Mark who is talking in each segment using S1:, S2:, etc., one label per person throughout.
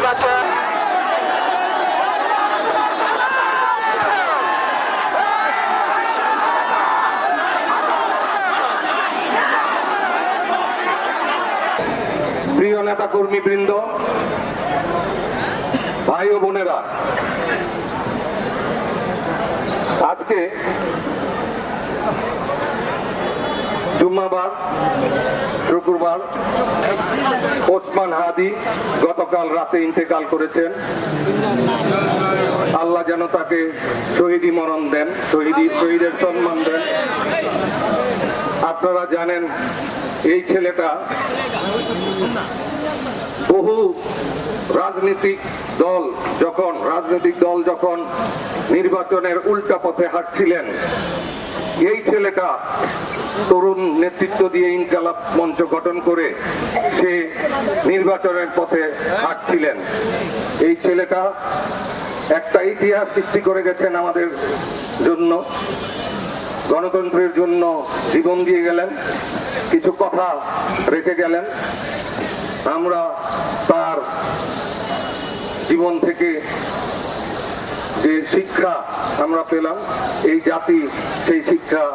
S1: যাচ্ছেন। প্রিয় নেতা কর্মী বৃন্দ, ভাই ও বোনেরা, আজকে জুম্মাবার শুক্রবার ওসমান হাদি গতকাল রাতে ইন্তেকাল করেছেন। আল্লাহ যেন তাকে শহীদি মরণ দেন, শহীদের সম্মান দেন। আপনারা জানেন এই ছেলেটা বহু রাজনৈতিক দল যখন নির্বাচনের উল্টা পথে হাঁটছিলেন, এই ছেলেটা তরুণ নেতৃত্ব দিয়ে ইনকালাব মঞ্চ গঠন করে সে নির্বাচনের পথে হাঁটছিলেন। এই ছেলেটা একটা ইতিহাস সৃষ্টি করে গেছেন আমাদের জন্য, গণতন্ত্রের জন্য জীবন দিয়ে গেলেন, কিছু কথা রেখে গেলেন। আমরা তার জীবন থেকে যে শিক্ষা আমরা পেলাম, এই জাতি সেই শিক্ষা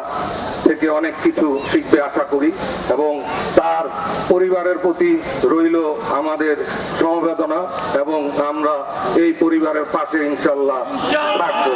S1: থেকে অনেক কিছু শিখবে আশা করি, এবং তার পরিবারের প্রতি রইল আমাদের সমবেদনা, এবং আমরা এই পরিবারের পাশে ইনশাল্লাহ থাকবো।